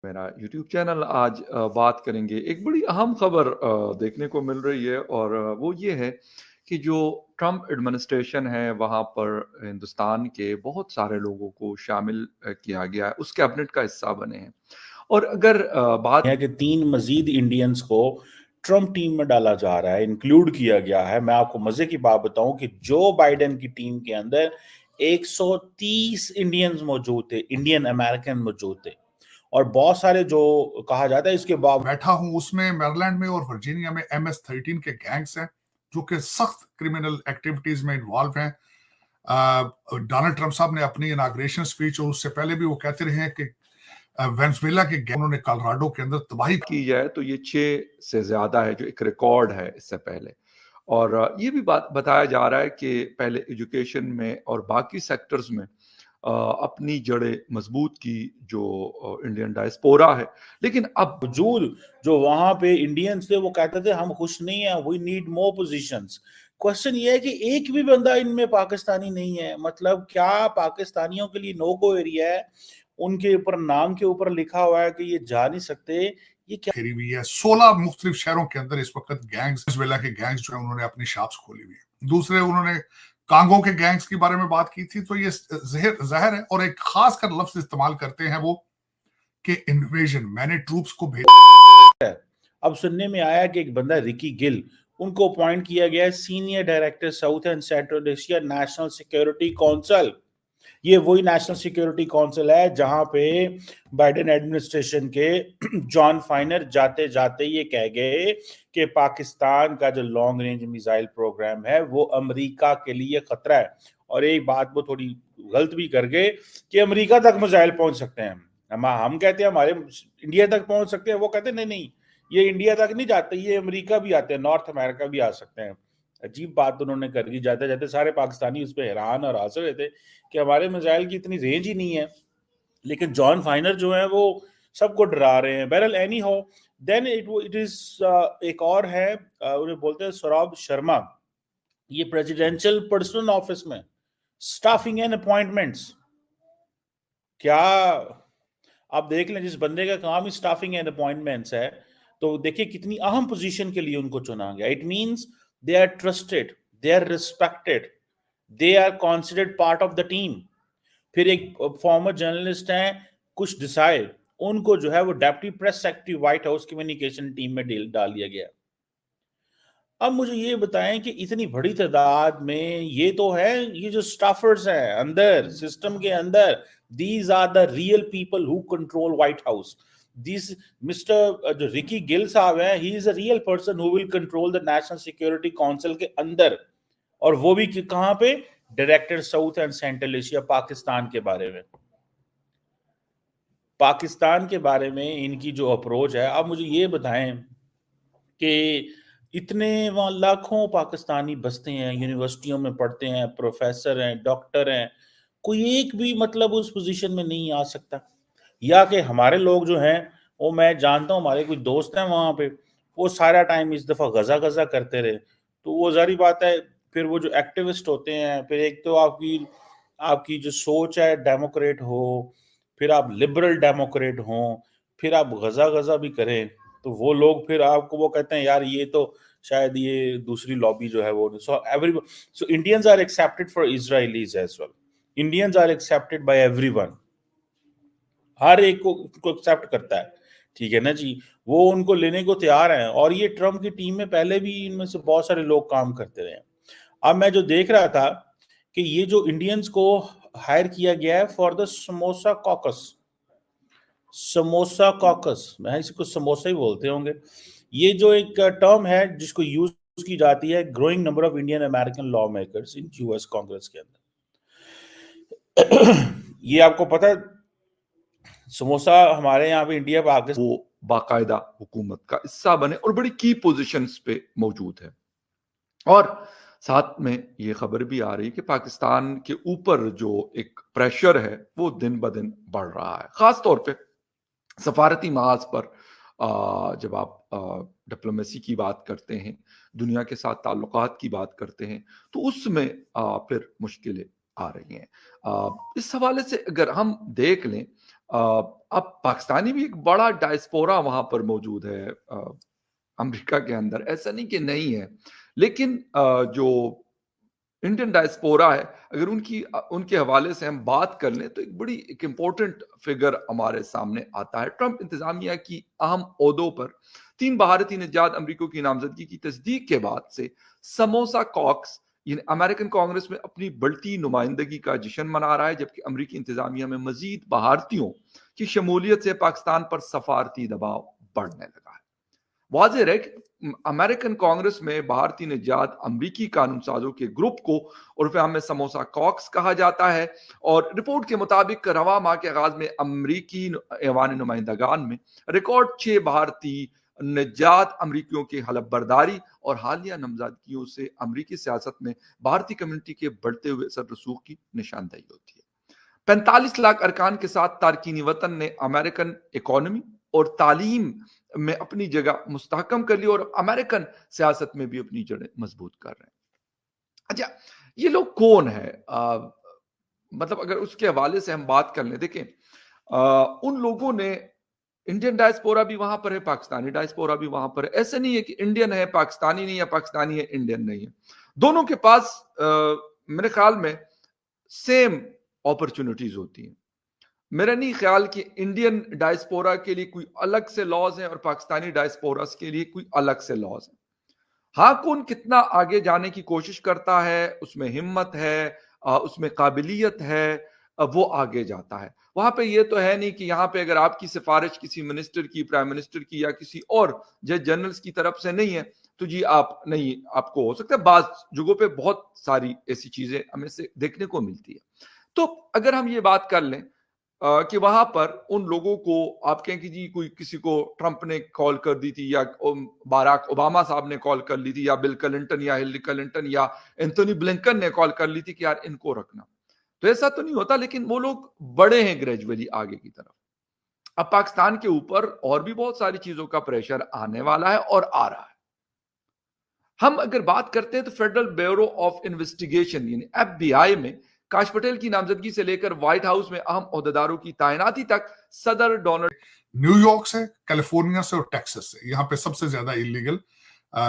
मेरा YouTube channel आज बात करेंगे एक बड़ी अहम खबर देखने को मिल रही है और वो ये है कि जो ट्रम्प एडमिनिस्ट्रेशन है वहाँ पर हिंदुस्तान के बहुत सारे लोगों को शामिल किया गया है, उस कैबिनेट का हिस्सा बने हैं। और अगर बात है कि 3 मजीद इंडियंस को ट्रम्प टीम में डाला जा रहा है, इंक्लूड किया गया है। मैं आपको मजे की बात बताऊं कि जो बाइडेन की टीम के अंदर 130 इंडियंस मौजूद थे, इंडियन अमेरिकन मौजूद थे, और बहुत सारे जो कहा जाता है इसके बाद बैठा हूं उसमें मैरीलैंड में और वर्जीनिया में MS-13 के गैंग्स हैं जो कि सख्त क्रिमिनल एक्टिविटीज में इन्वॉल्व हैं। डोनाल्ड ट्रंप साहब ने अपनी इनाग्रेशन स्पीच और उससे पहले भी वो कहते रहे हैं कि वेनेजुएला के गैंग उन्होंने कोलोराडो के अंदर तबाही की जाए तो ये 6 से ज्यादा है, जो एक रिकॉर्ड है इससे पहले। और ये भी बात बताया जा रहा है कि पहले एजुकेशन में और बाकी सेक्टर्स में अपनी जड़ें मजबूत की जो इंडियन डायस्पोरा है, लेकिन अब वजूद जो वहां पे इंडियंस थे वो कहते थे हम खुश नहीं है, we need more positions. Question ये है कि एक भी बंदा इनमें पाकिस्तानी नहीं है। मतलब क्या पाकिस्तानियों के लिए नो गो एरिया है? उनके ऊपर नाम के ऊपर लिखा हुआ है कि ये जा नहीं सकते। ये क्या फेरी हुई है। 16 मुख्तलिफ शहरों के अंदर इस वक्त गैंग्स, वेनेजुएला के गैंग्स जो है उन्होंने अपनी शॉप्स खोली हुई है। दूसरे उन्होंने कांगो के गैंग्स के बारे में बात की थी, तो ये जहर है और एक खास कर लफ्ज इस्तेमाल करते हैं वो कि इन्वेजन, मैंने ट्रूप्स को है? अब सुनने में आया कि एक बंदा रिकी गिल, उनको अपॉइंट किया गया है senior director South and Central Asia national Security council. ये वही नेशनल सिक्योरिटी काउंसिल है जहां पे बाइडेन एडमिनिस्ट्रेशन के जॉन फाइनर जाते जाते ये कह गए कि पाकिस्तान का जो लॉन्ग रेंज मिसाइल प्रोग्राम है वो अमेरिका के लिए खतरा है। और एक बात वो थोड़ी गलत भी कर गए कि अमेरिका तक मिसाइल पहुंच सकते हैं। हम कहते हैं हमारे इंडिया तक पहुंच सकते हैं, वो कहते हैं नहीं नहीं, ये इंडिया तक नहीं जाते, ये अमेरिका भी आते हैं, नॉर्थ अमेरिका भी आ सकते हैं। अजीब बात उन्होंने कर दी। जाते जाते सारे पाकिस्तानी उस पर हैरान और हंस रहे थे कि हमारे मिसाइल की इतनी रेंज ही नहीं है। लेकिन जॉन फाइनर जो है वो सबको डरा रहे हैं। बहरहाल एनी हो, देन इट इज एक और है, उन्हें बोलते हैं सौरभ शर्मा। ये प्रेसिडेंशियल पर्सनल ऑफिस में स्टाफिंग एंड अपॉइंटमेंट्स। क्या आप देख लें, जिस बंदे का काम ही स्टाफिंग एंड अपॉइंटमेंट्स है, तो देखिए कितनी अहम पोजीशन के लिए उनको चुना गया। It means they are trusted, they are respected, they are considered part of the team. फिर एक फॉर्मर जर्नलिस्ट हैं कुछ डिसाइड, उनको जो है वो deputy press secretary white house communication team में डाल दिया गया। अब मुझे ये बताएं कि इतनी बड़ी तादाद में ये तो है, ये जो स्टाफर्स हैं अंदर सिस्टम के अंदर, these are the real people who control White House. This mister जो रिकी गिल साहब हैं, he is a real person who will control the National Security Council के अंदर। और वो भी कहां पे? Director South and Central Asia, Pakistan के बारे में। पाकिस्तान के बारे में इनकी जो अप्रोच है, आप मुझे ये बताएं कि इतने वहां लाखों पाकिस्तानी बसते हैं, यूनिवर्सिटियों में पढ़ते हैं, प्रोफेसर हैं, डॉक्टर हैं, कोई एक भी मतलब उस पोजीशन में नहीं आ सकता? या कि हमारे लोग जो हैं, वो मैं जानता हूं, हमारे कुछ दोस्त हैं वहां पे, वो सारा टाइम इस दफा गजा गजा करते रहे, तो वो जारी बात है। फिर वो जो एक्टिविस्ट होते हैं, फिर एक तो आपकी आपकी जो सोच है डेमोक्रेट हो, फिर आप लिबरल डेमोक्रेट हो, फिर आप गजा गजा भी करें, तो वो लोग फिर आपको वो कहते हैं यार ये तो शायद ये दूसरी लॉबी जो है वो। So Indians are accepted for Israelis as well, Indians are accepted by everyone, हर एक को एक्सेप्ट करता है, ठीक है ना जी, वो उनको लेने को तैयार हैं। और ये ट्रम्प की टीम में पहले भी इनमें से बहुत सारे लोग काम करते रहे। अब मैं जो देख रहा था कि ये जो इंडियंस को हायर किया गया है for the samosa caucus, samosa caucus, मैं इसको समोसा ही बोलते होंगे, ये जो एक टर्म है जिसको यूज की जाती है growing number of Indian American law makers in US Congress के अंदर। ये आपको पता है, समोसा हमारे यहाँ पे इंडिया पाकिस्तान वो बाकायदा हुकूमत का हिस्सा बने और बड़ी की पोजीशंस पे मौजूद है। और साथ में ये खबर भी आ रही है कि पाकिस्तान के ऊपर जो एक प्रेशर है वो दिन ब दिन बढ़ रहा है, खास तौर पे सफारती महाज पर। जब आप डिप्लोमेसी की बात करते हैं, दुनिया के साथ ताल्लुकात की बात करते हैं, तो उसमें फिर मुश्किलें आ रही हैं। इस हवाले से अगर हम देख लें, अब पाकिस्तानी भी एक बड़ा डायस्पोरा वहां पर मौजूद है अमेरिका के अंदर, ऐसा नहीं कि नहीं है, लेकिन जो इंडियन डायस्पोरा है, अगर उनके हवाले से हम बात कर लें तो एक इंपॉर्टेंट फिगर हमारे सामने आता है। ट्रंप इंतजामिया की अहम ओहदों पर 3 भारतीय निजात अमरीकियों की नामजदगी की तस्दीक के बाद से समोसा कॉक्स यानी अमेरिकन कांग्रेस में अपनी बढ़ती नुमाइंदगी का जश्न मना रहा है, जबकि अमरीकी इंतजामिया में मजीद भारतीयों की शमूलियत से पाकिस्तान पर सफारती दबाव बढ़ने लगा है। वाज़ेह है कि अमेरिकन कांग्रेस में भारतीय निजात अमरीकी कानून साजों के ग्रुप को उर्फ में समोसा कॉक्स कहा जाता है, और रिपोर्ट के मुताबिक रवा माह के आगाज में अमरीकी ऐवान नुमाइंदगान में रिकॉर्ड 6 भारतीय निजात अमरीकियों की हलफ बर्दारी और हालिया नामजदगियों से अमरीकी सियासत में भारतीय कम्युनिटी के बढ़ते हुए असर रसूख की निशानदेही होती है। 45 लाख अरकान के साथ तारकीन वतन ने अमेरिकन इकोनॉमी और तालीम में अपनी जगह मुस्तहकम कर ली और अमेरिकन सियासत में भी अपनी जड़ें मजबूत कर रहे हैं। अच्छा, ये लोग कौन है? मतलब अगर उसके हवाले से हम बात कर लें, देखें उन लोगों ने, इंडियन डायस्पोरा भी वहां पर है, पाकिस्तानी डायस्पोरा भी वहां पर है। ऐसे नहीं है कि इंडियन है पाकिस्तानी नहीं, या पाकिस्तानी है इंडियन नहीं है। दोनों के पास मेरे ख्याल में सेम अपॉर्चुनिटीज होती हैं। मेरा नहीं ख्याल कि इंडियन डायस्पोरा के लिए कोई अलग से लॉज हैं और पाकिस्तानी डायस्पोरा के लिए कोई अलग से लॉज हैं। हाँ, कौन कितना आगे जाने की कोशिश करता है, उसमें हिम्मत है, उसमें काबिलियत है, वो आगे जाता है। वहां पे ये तो है नहीं कि यहाँ पे अगर आपकी सिफारिश किसी मिनिस्टर की, प्राइम मिनिस्टर की या किसी और जज जनरल्स की तरफ से नहीं है तो जी आप नहीं, आपको हो सकता है बाज जगहों पे बहुत सारी ऐसी चीजें हमें से देखने को मिलती है। तो अगर हम ये बात कर लें कि वहां पर उन लोगों को आप कहें कि जी कोई किसी को ट्रंप ने कॉल कर दी थी, या बाराक ओबामा साहब ने कॉल कर ली थी, या बिल क्लिंटन या हिलरी क्लिंटन या एंथोनी ब्लिंकन ने कॉल कर ली थी कि यार इनको रखना, तो ऐसा तो नहीं होता। लेकिन वो लोग बड़े हैं ग्रेजुअली आगे की तरफ। अब पाकिस्तान के ऊपर और भी बहुत सारी चीजों का प्रेशर आने वाला है और आ रहा है। हम अगर बात करते हैं तो फेडरल ब्यूरो ऑफ इन्वेस्टिगेशन यानी FBI में काश पटेल की नामजदगी से लेकर व्हाइट हाउस में अहम ओहदेदारों की तैनाती तक सदर डोनाल्ड, न्यूयॉर्क से, कैलिफोर्निया से और टेक्सास से, यहाँ पे सबसे ज्यादा इलीगल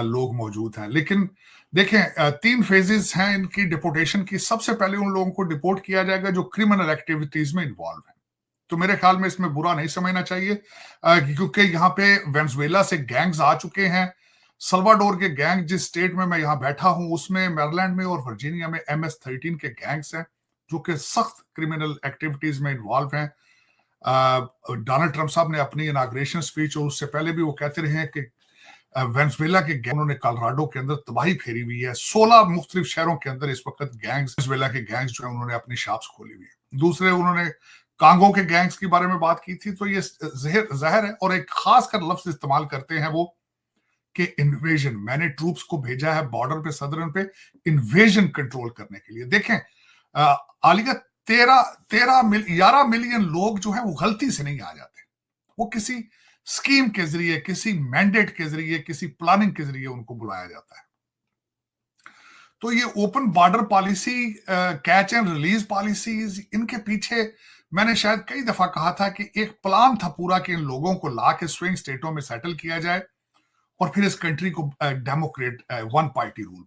लोग मौजूद हैं। लेकिन देखें 3 फेजेस हैं इनकी डिपोर्टेशन की। सबसे पहले उन लोगों को डिपोर्ट किया जाएगा जो क्रिमिनल एक्टिविटीज में इन्वॉल्व हैं। तो मेरे ख्याल में इसमें बुरा नहीं समझना चाहिए, क्योंकि यहाँ पे वेनेजुएला से गैंग्स आ चुके हैं। सल्वाडोर के गैंग, जिस स्टेट में मैं यहाँ बैठा हूं उसमें, मैरीलैंड में और वर्जीनिया में MS-13 के गैंग्स हैं जो कि सख्त क्रिमिनल एक्टिविटीज में इन्वॉल्व हैं। डोनाल्ड ट्रंप साहब ने अपनी इनाग्रेशन स्पीच और उससे पहले भी वो कहते रहे हैं कि वेनेजुएला के गैंग, उन्होंने कोलोराडो के अंदर तबाही फेरी हुई है। 16 मुख्तलिफ शहरों के अंदर इस वक्त गैंग्स, वेनेजुएला के गैंग्स जो है उन्होंने अपनी शॉप्स खोली हुई है। दूसरे, उन्होंने कांगो के गैंग्स के बारे में बात की थी। तो ये जहर है, और एक खास कर लफ्ज इस्तेमाल करते हैं वो कि इन्वेजन। मैंने ट्रूप्स को भेजा है बॉर्डर पे, सदर्न पे, इन्वेजन कंट्रोल करने के लिए। देखें आलिया, 11 मिलियन लोग जो है वो गलती से नहीं आ जाते, वो किसी स्कीम के जरिए, किसी मैंडेट के जरिए, किसी प्लानिंग के जरिए उनको बुलाया जाता है। तो ये open border policy, catch and release policies, इनके पीछे मैंने शायद कई दफा कहा था कि एक प्लान था पूरा कि इन लोगों को ला के स्विंग स्टेटों में सेटल किया जाए और फिर इस कंट्री को डेमोक्रेट वन पार्टी रूल